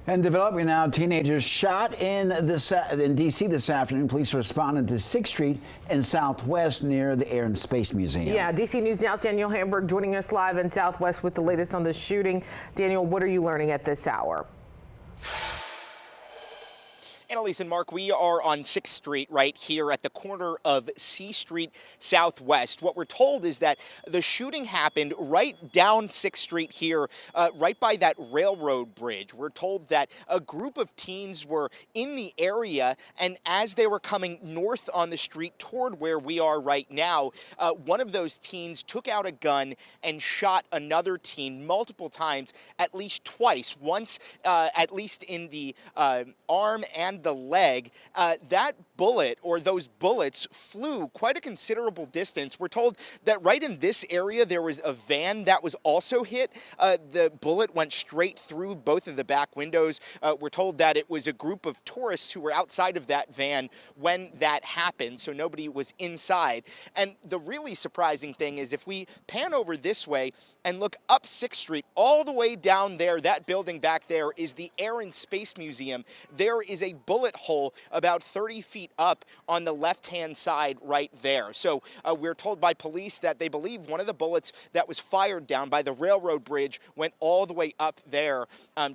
And developing now, teenagers shot in D.C. this afternoon. Police responded to 6th Street and Southwest near the Air and Space Museum. Yeah, D.C. News Now's Daniel Hamburg joining us live in Southwest with the latest on the shooting. Daniel, what are you learning at this hour? Annalise and Mark, we are on 6th Street right here at the corner of C Street Southwest. What we're told is that the shooting happened right down 6th Street here, right by that railroad bridge. We're told that a group of teens were in the area, and as they were coming north on the street toward where we are right now, one of those teens took out a gun and shot another teen multiple times, at least twice, once at least in the arm and the leg. That bullet, or those bullets, flew quite a considerable distance. We're told that right in this area there was a van that was also hit. The bullet went straight through both of the back windows. We're told that it was a group of tourists who were outside of that van when that happened, so nobody was inside. And the really surprising thing is if we pan over this way and look up 6th Street, all the way down there, that building back there is the Air and Space Museum. There is a bullet hole about 30 feet up on the left-hand side right there. So we're told by police that they believe one of the bullets that was fired down by the railroad bridge went all the way up there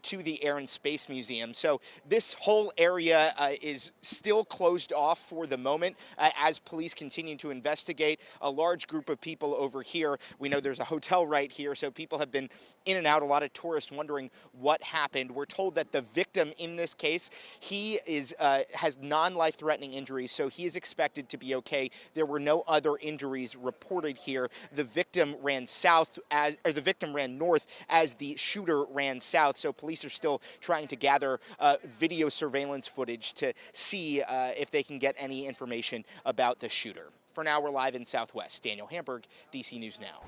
to the Air and Space Museum. So this whole area is still closed off for the moment as police continue to investigate. A large group of people over here. We know there's a hotel right here, so people have been in and out. A lot of tourists wondering what happened. We're told that the victim in this case, he has non-life-threatening injuries, so he is expected to be okay. There were no other injuries reported here. The victim ran north as the shooter ran south. So police are still trying to gather video surveillance footage to see if they can get any information about the shooter. For now, we're live in Southwest. Daniel Hamburg, DC News Now.